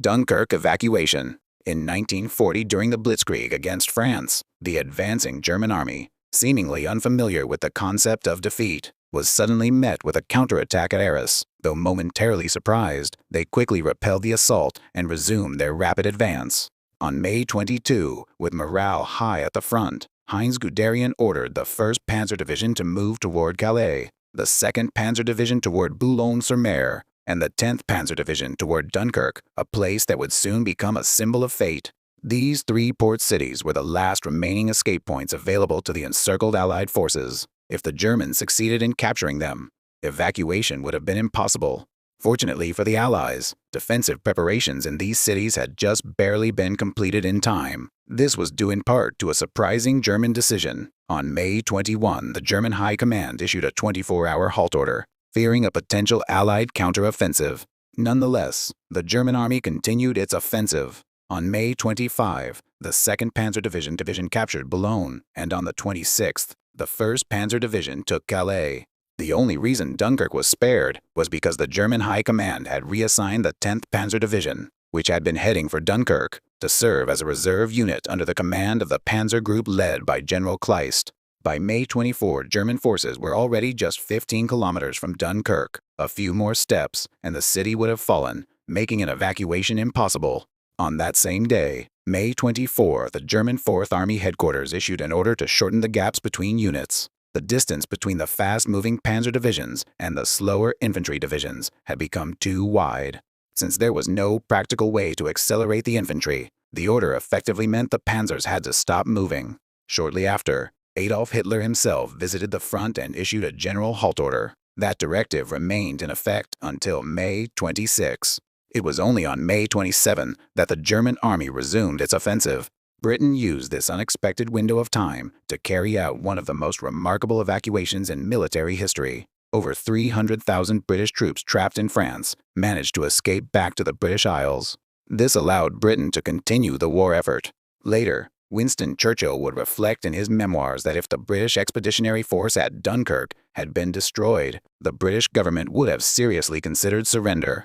Dunkirk Evacuation. In 1940, during the Blitzkrieg against France, the advancing German army, seemingly unfamiliar with the concept of defeat, was suddenly met with a counterattack at Arras. Though momentarily surprised, they quickly repelled the assault and resumed their rapid advance. On May 22, with morale high at the front, Heinz Guderian ordered the 1st Panzer Division to move toward Calais, the 2nd Panzer Division toward Boulogne-sur-Mer, and the 10th Panzer Division toward Dunkirk, a place that would soon become a symbol of fate. These 3 port cities were the last remaining escape points available to the encircled Allied forces. If the Germans succeeded in capturing them, evacuation would have been impossible. Fortunately for the Allies, defensive preparations in these cities had just barely been completed in time. This was due in part to a surprising German decision. On May 21, the German High Command issued a 24-hour halt order, fearing a potential Allied counteroffensive. Nonetheless, the German army continued its offensive. On May 25, the 2nd Panzer Division captured Boulogne, and on the 26th, the 1st Panzer Division took Calais. The only reason Dunkirk was spared was because the German High Command had reassigned the 10th Panzer Division, which had been heading for Dunkirk, to serve as a reserve unit under the command of the Panzer Group led by General Kleist. By May 24, German forces were already just 15 kilometers from Dunkirk. A few more steps, and the city would have fallen, making an evacuation impossible. On that same day, May 24, the German 4th Army headquarters issued an order to shorten the gaps between units. The distance between the fast-moving panzer divisions and the slower infantry divisions had become too wide. Since there was no practical way to accelerate the infantry, the order effectively meant the panzers had to stop moving. Shortly after, Adolf Hitler himself visited the front and issued a general halt order. That directive remained in effect until May 26. It was only on May 27 that the German army resumed its offensive. Britain used this unexpected window of time to carry out one of the most remarkable evacuations in military history. Over 300,000 British troops trapped in France managed to escape back to the British Isles. This allowed Britain to continue the war effort. Later, Winston Churchill would reflect in his memoirs that if the British Expeditionary Force at Dunkirk had been destroyed, the British government would have seriously considered surrender.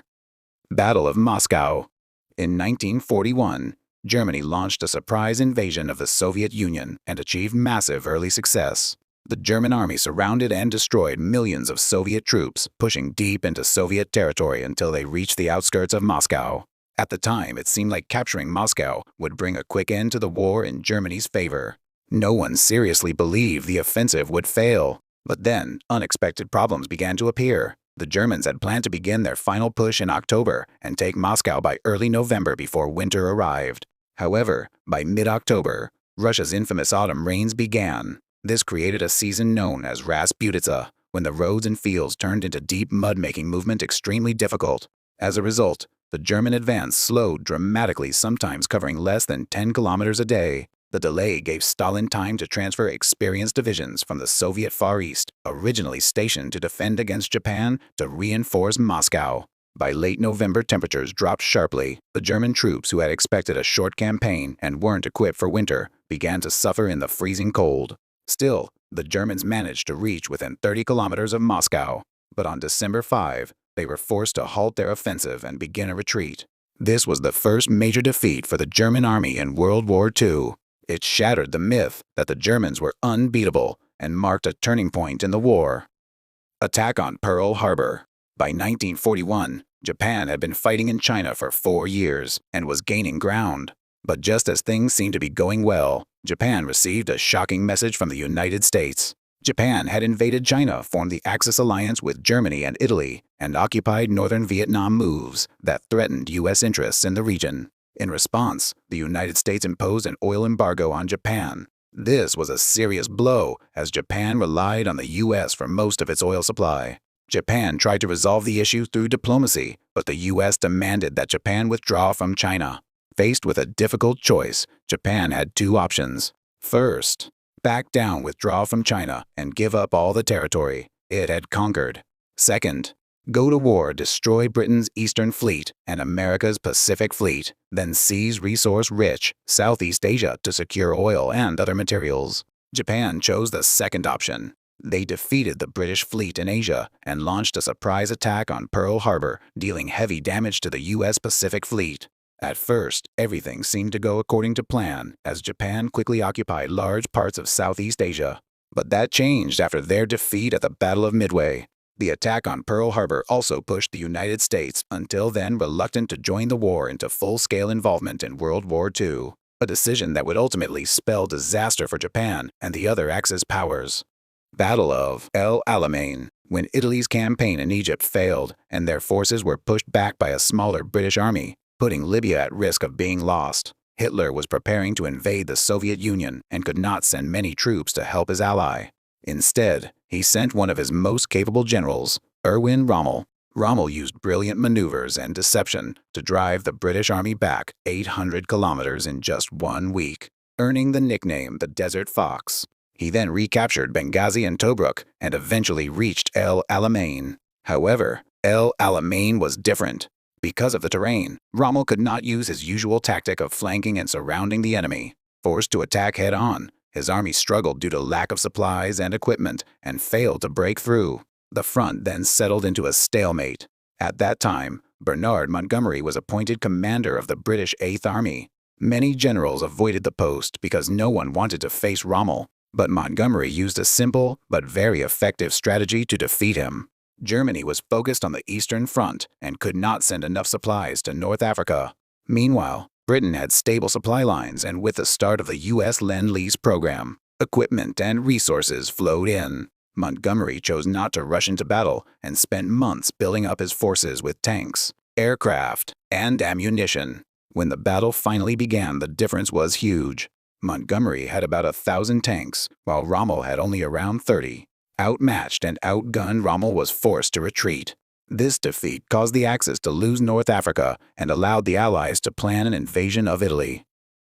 Battle of Moscow. In 1941, Germany launched a surprise invasion of the Soviet Union and achieved massive early success. The German army surrounded and destroyed millions of Soviet troops, pushing deep into Soviet territory until they reached the outskirts of Moscow. At the time, it seemed like capturing Moscow would bring a quick end to the war in Germany's favor. No one seriously believed the offensive would fail. But then, unexpected problems began to appear. The Germans had planned to begin their final push in October and take Moscow by early November before winter arrived. However, by mid-October, Russia's infamous autumn rains began. This created a season known as Rasputitsa, when the roads and fields turned into deep mud, making movement extremely difficult. As a result, the German advance slowed dramatically, sometimes covering less than 10 kilometers a day. The delay gave Stalin time to transfer experienced divisions from the Soviet Far East, originally stationed to defend against Japan, to reinforce Moscow. By late November, temperatures dropped sharply. The German troops, who had expected a short campaign and weren't equipped for winter, began to suffer in the freezing cold. Still, the Germans managed to reach within 30 kilometers of Moscow. But on December 5, they were forced to halt their offensive and begin a retreat. This was the first major defeat for the German army in World War II. It shattered the myth that the Germans were unbeatable and marked a turning point in the war. Attack on Pearl Harbor. By 1941, Japan had been fighting in China for 4 years and was gaining ground. But just as things seemed to be going well, Japan received a shocking message from the United States. Japan had invaded China, formed the Axis alliance with Germany and Italy, and occupied northern Vietnam, moves that threatened U.S. interests in the region. In response, the United States imposed an oil embargo on Japan. This was a serious blow, as Japan relied on the U.S. for most of its oil supply. Japan tried to resolve the issue through diplomacy, but the U.S. demanded that Japan withdraw from China. Faced with a difficult choice, Japan had 2 options. First, back down, withdraw from China, and give up all the territory it had conquered. Second, go to war, destroy Britain's Eastern Fleet and America's Pacific Fleet, then seize resource-rich Southeast Asia to secure oil and other materials. Japan chose the second option. They defeated the British fleet in Asia and launched a surprise attack on Pearl Harbor, dealing heavy damage to the U.S. Pacific Fleet. At first, everything seemed to go according to plan, as Japan quickly occupied large parts of Southeast Asia. But that changed after their defeat at the Battle of Midway. The attack on Pearl Harbor also pushed the United States, until then reluctant to join the war, into full-scale involvement in World War II, a decision that would ultimately spell disaster for Japan and the other Axis powers. Battle of El Alamein, when Italy's campaign in Egypt failed and their forces were pushed back by a smaller British army, putting Libya at risk of being lost. Hitler was preparing to invade the Soviet Union and could not send many troops to help his ally. Instead, he sent one of his most capable generals, Erwin Rommel. Rommel used brilliant maneuvers and deception to drive the British army back 800 kilometers in just 1 week, earning the nickname the Desert Fox. He then recaptured Benghazi and Tobruk and eventually reached El Alamein. However, El Alamein was different. Because of the terrain, Rommel could not use his usual tactic of flanking and surrounding the enemy. Forced to attack head-on, his army struggled due to lack of supplies and equipment and failed to break through. The front then settled into a stalemate. At that time, Bernard Montgomery was appointed commander of the British 8th Army. Many generals avoided the post because no one wanted to face Rommel, but Montgomery used a simple but very effective strategy to defeat him. Germany was focused on the Eastern Front and could not send enough supplies to North Africa. Meanwhile, Britain had stable supply lines, and with the start of the U.S. Lend-Lease program, equipment and resources flowed in. Montgomery chose not to rush into battle and spent months building up his forces with tanks, aircraft, and ammunition. When the battle finally began, the difference was huge. Montgomery had about 1,000 tanks, while Rommel had only around 30. Outmatched and outgunned, Rommel was forced to retreat. This defeat caused the Axis to lose North Africa and allowed the Allies to plan an invasion of Italy.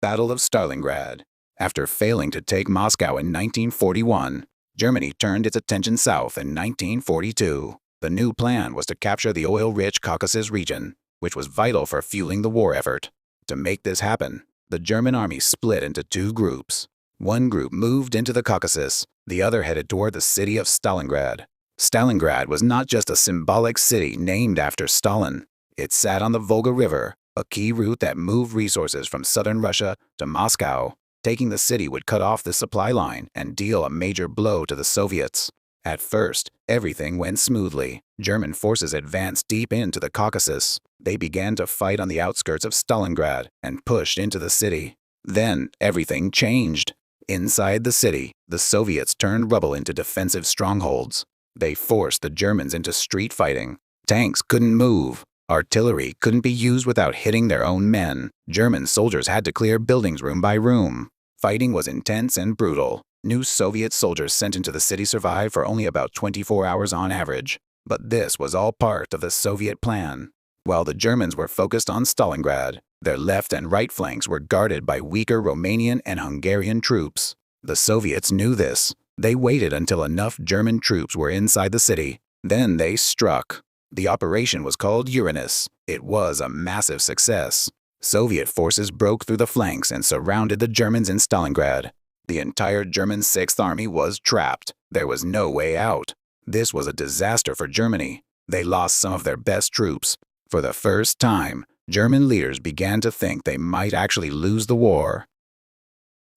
Battle of Starlingrad. After failing to take Moscow in 1941, Germany turned its attention south in 1942. The new plan was to capture the oil-rich Caucasus region, which was vital for fueling the war effort. To make this happen, the German army split into 2 groups. One group moved into the Caucasus, the other headed toward the city of Stalingrad. Stalingrad was not just a symbolic city named after Stalin. It sat on the Volga River, a key route that moved resources from southern Russia to Moscow. Taking the city would cut off the supply line and deal a major blow to the Soviets. At first, everything went smoothly. German forces advanced deep into the Caucasus. They began to fight on the outskirts of Stalingrad and pushed into the city. Then, everything changed. Inside the city, the Soviets turned rubble into defensive strongholds. They forced the Germans into street fighting. Tanks couldn't move. Artillery couldn't be used without hitting their own men. German soldiers had to clear buildings room by room. Fighting was intense and brutal. New Soviet soldiers sent into the city survived for only about 24 hours on average. But this was all part of the Soviet plan. While the Germans were focused on Stalingrad, their left and right flanks were guarded by weaker Romanian and Hungarian troops. The Soviets knew this. They waited until enough German troops were inside the city. Then they struck. The operation was called Uranus. It was a massive success. Soviet forces broke through the flanks and surrounded the Germans in Stalingrad. The entire German 6th Army was trapped. There was no way out. This was a disaster for Germany. They lost some of their best troops. For the first time, German leaders began to think they might actually lose the war.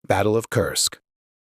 Battle of Kursk.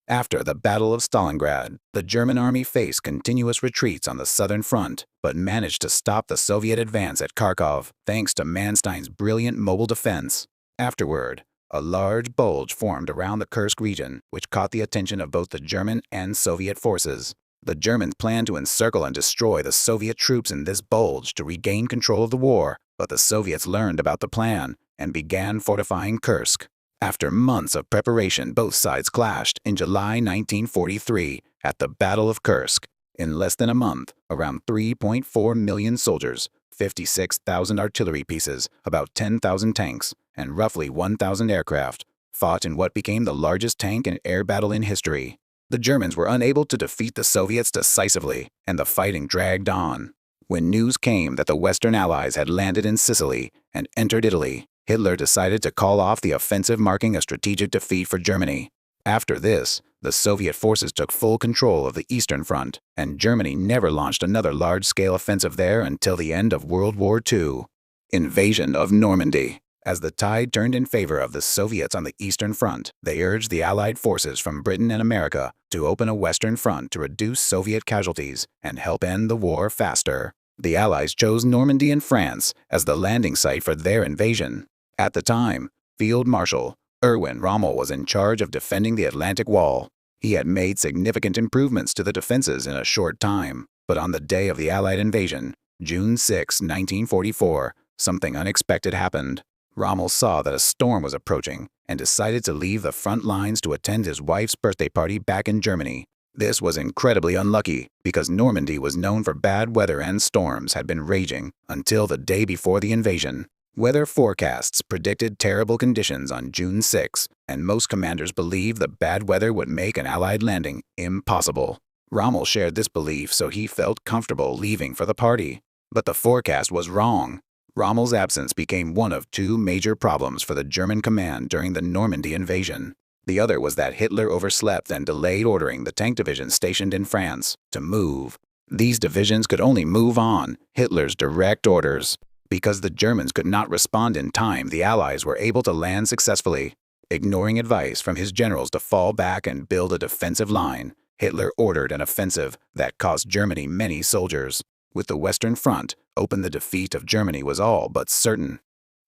After the Battle of Stalingrad, the German army faced continuous retreats on the southern front, but managed to stop the Soviet advance at Kharkov thanks to Manstein's brilliant mobile defense. Afterward, a large bulge formed around the Kursk region, which caught the attention of both the German and Soviet forces. The Germans planned to encircle and destroy the Soviet troops in this bulge to regain control of the war, but the Soviets learned about the plan and began fortifying Kursk. After months of preparation, both sides clashed in July 1943 at the Battle of Kursk. In less than a month, around 3.4 million soldiers, 56,000 artillery pieces, about 10,000 tanks, and roughly 1,000 aircraft fought in what became the largest tank and air battle in history. The Germans were unable to defeat the Soviets decisively, and the fighting dragged on. When news came that the Western Allies had landed in Sicily and entered Italy, Hitler decided to call off the offensive, marking a strategic defeat for Germany. After this, the Soviet forces took full control of the Eastern Front, and Germany never launched another large-scale offensive there until the end of World War II. Invasion of Normandy. As the tide turned in favor of the Soviets on the Eastern Front, they urged the Allied forces from Britain and America to open a Western front to reduce Soviet casualties and help end the war faster. The Allies chose Normandy in France as the landing site for their invasion. At the time, Field Marshal Erwin Rommel was in charge of defending the Atlantic Wall. He had made significant improvements to the defenses in a short time, but on the day of the Allied invasion, June 6, 1944, something unexpected happened. Rommel saw that a storm was approaching and decided to leave the front lines to attend his wife's birthday party back in Germany. This was incredibly unlucky because Normandy was known for bad weather and storms had been raging until the day before the invasion. Weather forecasts predicted terrible conditions on June 6, and most commanders believed the bad weather would make an Allied landing impossible. Rommel shared this belief, so he felt comfortable leaving for the party. But the forecast was wrong. Rommel's absence became one of two major problems for the German command during the Normandy invasion. The other was that Hitler overslept and delayed ordering the tank divisions stationed in France to move. These divisions could only move on Hitler's direct orders. Because the Germans could not respond in time, the Allies were able to land successfully. Ignoring advice from his generals to fall back and build a defensive line, Hitler ordered an offensive that cost Germany many soldiers. With the Western Front open, the defeat of Germany was all but certain.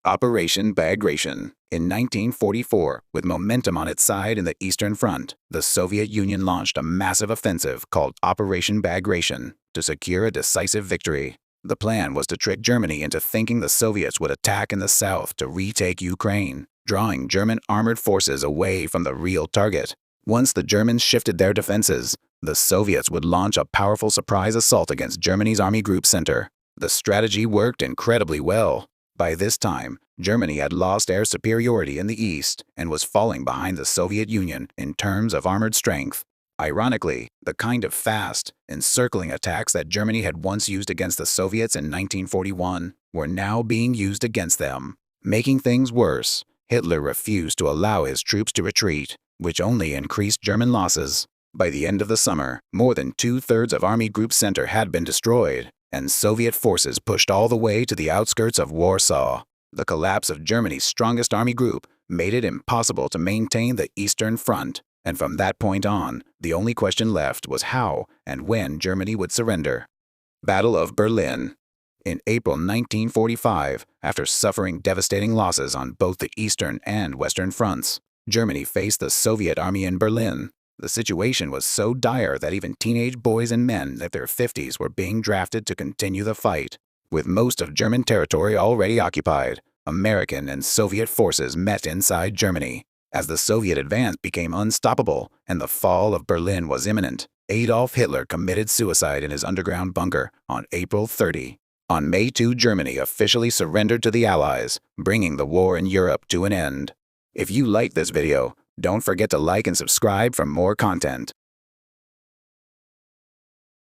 Operation Bagration. In 1944, with momentum on its side in the Eastern Front, the Soviet Union launched a massive offensive called Operation Bagration to secure a decisive victory. The plan was to trick Germany into thinking the Soviets would attack in the south to retake Ukraine, drawing German armored forces away from the real target. Once the Germans shifted their defenses, the Soviets would launch a powerful surprise assault against Germany's Army Group Center. The strategy worked incredibly well. By this time, Germany had lost air superiority in the east and was falling behind the Soviet Union in terms of armored strength. Ironically, the kind of fast, encircling attacks that Germany had once used against the Soviets in 1941 were now being used against them. Making things worse, Hitler refused to allow his troops to retreat, which only increased German losses. By the end of the summer, more than two-thirds of Army Group Center had been destroyed, and Soviet forces pushed all the way to the outskirts of Warsaw. The collapse of Germany's strongest army group made it impossible to maintain the Eastern Front, and from that point on, the only question left was how and when Germany would surrender. Battle of Berlin. In April 1945, after suffering devastating losses on both the Eastern and Western fronts, Germany faced the Soviet army in Berlin. The situation was so dire that even teenage boys and men in their 50s were being drafted to continue the fight. With most of German territory already occupied, American and Soviet forces met inside Germany. As the Soviet advance became unstoppable and the fall of Berlin was imminent, Adolf Hitler committed suicide in his underground bunker on April 30. On May 2, Germany officially surrendered to the Allies, bringing the war in Europe to an end. If you like this video, don't forget to like and subscribe for more content.